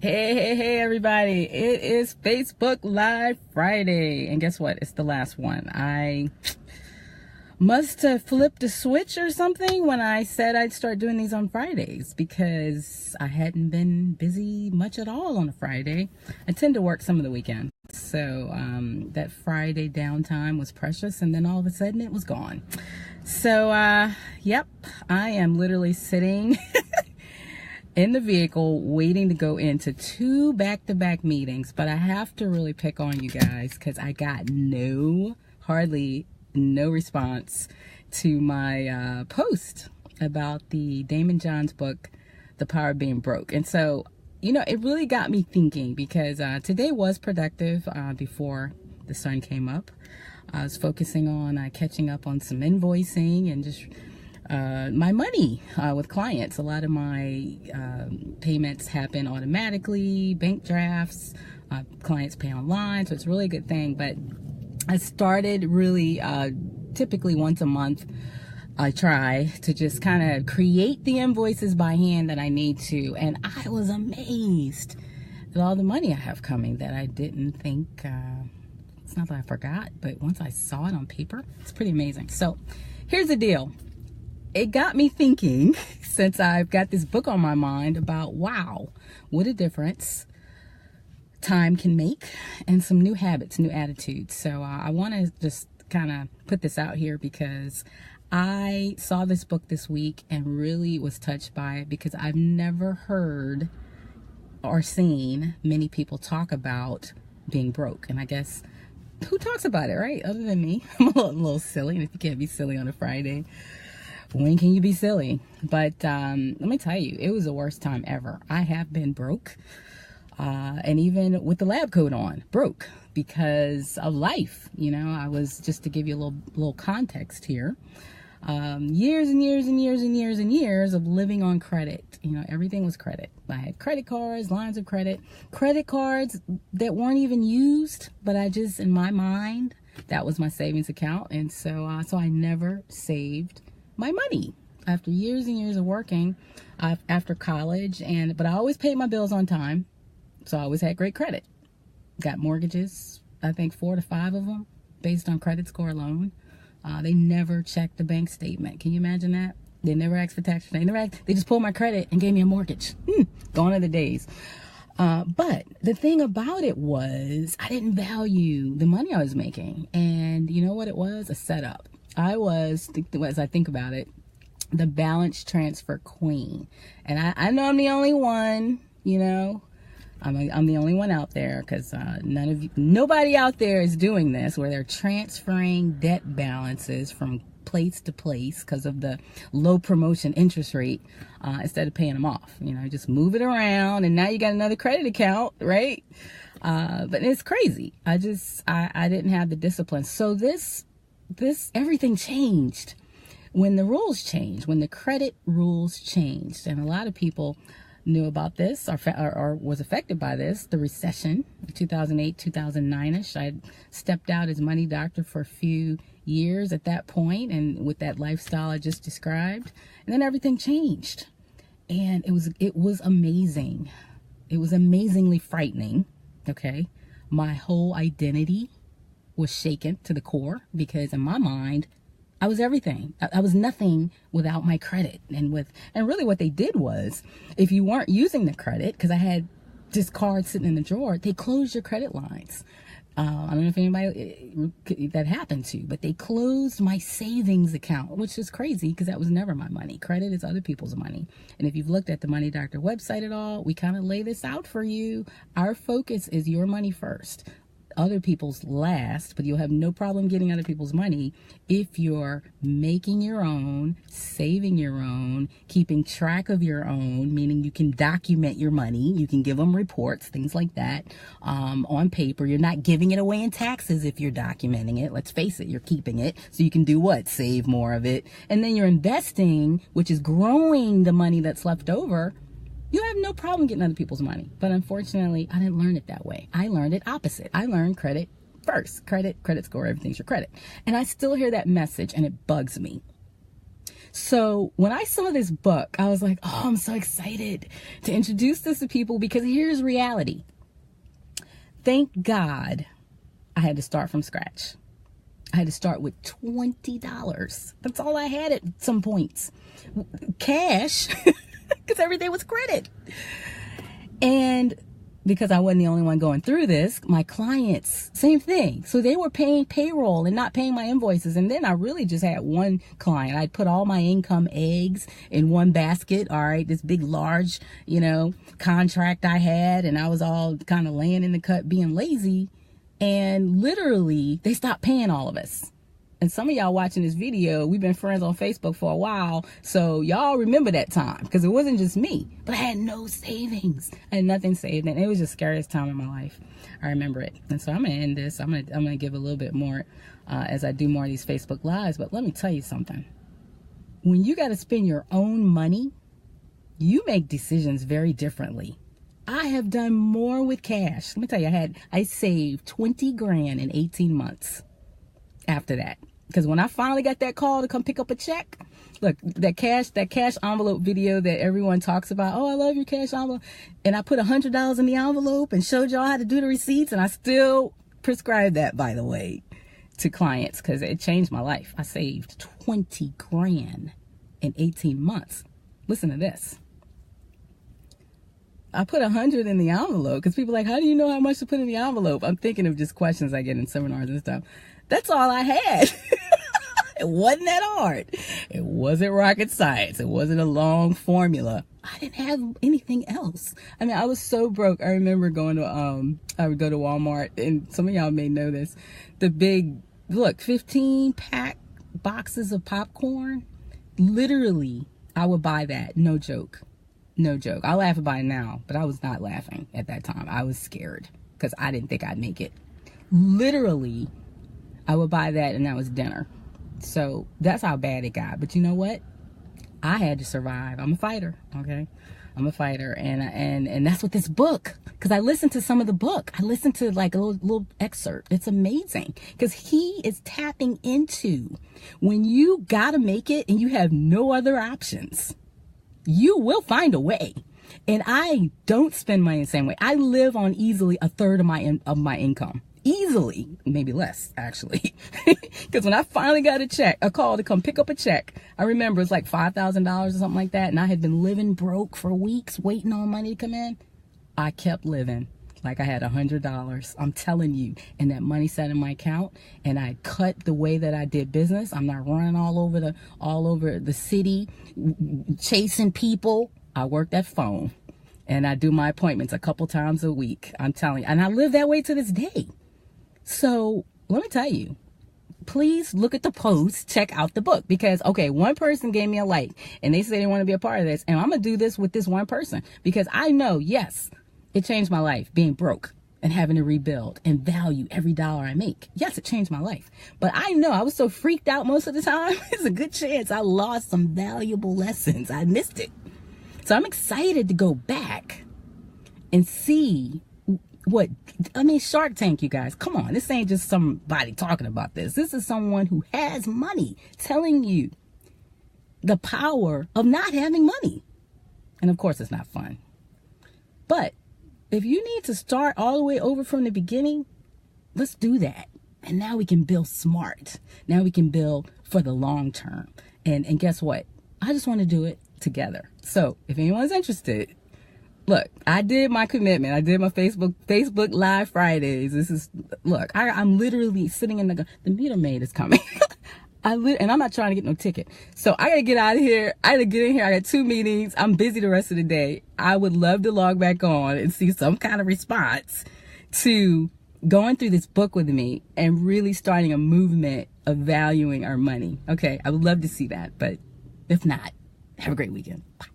Hey, everybody. It is Facebook Live Friday. And guess what? It's the last one. I must have flipped a switch or something when I said I'd start doing these on Fridays because I hadn't been busy much at all on a Friday. I tend to work some of the weekends. So that Friday downtime was precious, and then all of a sudden it was gone. So, yep, I am literally sitting in the vehicle waiting to go into 2 back-to-back meetings, but I have to really pick on you guys because I got hardly no response to my post about the Daymond Johns book, The Power of Being Broke. And so, it really got me thinking because today was productive before the sun came up. I was focusing on catching up on some invoicing and just my money with clients. A lot of my payments happen automatically, bank drafts, clients pay online, so it's really a good thing. But I started really typically once a month. I try to just kind of create the invoices by hand that I need to, and I was amazed at all the money I have coming that I didn't think. It's not that I forgot, but once I saw it on paper, it's pretty amazing. So here's the deal. It got me thinking, since I've got this book on my mind, about wow, what a difference time can make and some new habits, new attitudes. So I want to just kind of put this out here because I saw this book this week and really was touched by it because I've never heard or seen many people talk about being broke. And I guess who talks about it, right? Other than me. I'm a little silly, and if you can't be silly on a Friday, when can you be silly? But let me tell you, it was the worst time ever. I have been broke, and even with the lab coat on, broke because of life. I was, just to give you a little context here, years and years and years and years and years of living on credit. Everything was credit. I had credit cards, lines of credit cards that weren't even used, but I just, in my mind, that was my savings account. And so I never saved my money after years and years of working after college, but I always paid my bills on time, so I always had great credit. Got mortgages, I think 4 to 5 of them, based on credit score alone. They never checked the bank statement. Can you imagine that? They never asked for tax. They just pulled my credit and gave me a mortgage. Gone are the days. But the thing about it was I didn't value the money I was making, and you know what it was? A setup. I was, as I think about it, the balance transfer queen. And I know I'm the only one, I'm the only one out there because nobody out there is doing this where they're transferring debt balances from place to place because of the low promotion interest rate instead of paying them off. Just move it around and now you got another credit account, right? But it's crazy. I didn't have the discipline. So this everything changed when the rules changed, when the credit rules changed. And a lot of people knew about this or was affected by this, the recession, 2008, 2009-ish. I stepped out as money doctor for a few years at that point, and with that lifestyle I just described. And then everything changed. And it was amazing. It was amazingly frightening, okay? My whole identity was shaken to the core because in my mind, I was everything. I was nothing without my credit. And really what they did was, if you weren't using the credit, because I had just cards sitting in the drawer, they closed your credit lines. I don't know if anybody that happened to, but they closed my savings account, which is crazy because that was never my money. Credit is other people's money. And if you've looked at the Money Doctor website at all, we kind of lay this out for you. Our focus is your money first, other people's last, but you'll have no problem getting other people's money if you're making your own, saving your own, keeping track of your own, meaning you can document your money, you can give them reports, things like that, on paper. You're not giving it away in taxes if you're documenting it. Let's face it, you're keeping it so you can do what? Save more of it. And then you're investing, which is growing the money that's left over. You have no problem getting other people's money. But unfortunately, I didn't learn it that way. I learned it opposite. I learned credit first. Credit score, everything's your credit. And I still hear that message and it bugs me. So when I saw this book, I was like, oh, I'm so excited to introduce this to people, because here's reality. Thank God I had to start from scratch. I had to start with $20. That's all I had at some points. Cash, because everything was credit. And because I wasn't the only one going through this, my clients, same thing. So they were paying payroll and not paying my invoices. And then I really just had one client. I'd put all my income eggs in one basket. All right, this big, large, contract I had. And I was all kind of laying in the cut, being lazy. And literally, they stopped paying all of us. And some of y'all watching this video, we've been friends on Facebook for a while. So y'all remember that time, because it wasn't just me, but I had no savings. I had nothing saved. And it was the scariest time of my life. I remember it. And so I'm going to end this. I'm going to give a little bit more as I do more of these Facebook Lives. But let me tell you something. When you got to spend your own money, you make decisions very differently. I have done more with cash. Let me tell you, I saved 20 grand in 18 months after that. Because when I finally got that call to come pick up a check, look, that cash envelope video that everyone talks about, oh, I love your cash envelope. And I put $100 in the envelope and showed y'all how to do the receipts. And I still prescribe that, by the way, to clients, because it changed my life. I saved 20 grand in 18 months. Listen to this. I put 100 in the envelope, because people are like, how do you know how much to put in the envelope? I'm thinking of just questions I get in seminars and stuff. That's all I had. It wasn't that hard. It wasn't rocket science. It wasn't a long formula. I didn't have anything else. I mean, I was so broke. I remember going to, I would go to Walmart, and some of y'all may know this. The big, 15-pack boxes of popcorn. Literally, I would buy that. No joke. No joke. I laugh about it now, but I was not laughing at that time. I was scared because I didn't think I'd make it. Literally, I would buy that, and that was dinner. So that's how bad it got. But you know what? I had to survive. I'm a fighter, okay? I'm a fighter, and that's what this book, because I listened to some of the book. I listened to like a little excerpt. It's amazing, because he is tapping into when you gotta make it and you have no other options. You will find a way. And I don't spend money the same way. I live on easily a third of my income. Easily, maybe less, actually. Because when I finally got a call to come pick up a check, I remember it's like $5,000 or something like that. And I had been living broke for weeks, waiting on money to come in. I kept living like I had $100. I'm telling you. And that money sat in my account, and I cut the way that I did business. I'm not running all over the city, chasing people. I work that phone, and I do my appointments a couple times a week. I'm telling you. And I live that way to this day. So let me tell you, please look at the post, check out the book, because, okay, one person gave me a like, and they say they want to be a part of this, and I'm going to do this with this one person, because I know, yes, it changed my life being broke and having to rebuild and value every dollar I make. Yes, it changed my life. But I know I was so freaked out most of the time. It's a good chance I lost some valuable lessons. I missed it. So I'm excited to go back and see Shark Tank, you guys. Come on. This ain't just somebody talking about this. This is someone who has money telling you the power of not having money. And of course, it's not fun. But if you need to start all the way over from the beginning, let's do that. And now we can build smart. Now we can build for the long term. And guess what? I just want to do it together. So if anyone's interested, look, I did my commitment. I did my Facebook Live Fridays. I'm literally sitting in the meter maid is coming. And I'm not trying to get no ticket. So I gotta get out of here. I gotta get in here. I got 2 meetings. I'm busy the rest of the day. I would love to log back on and see some kind of response to going through this book with me and really starting a movement of valuing our money. Okay, I would love to see that. But if not, have a great weekend. Bye.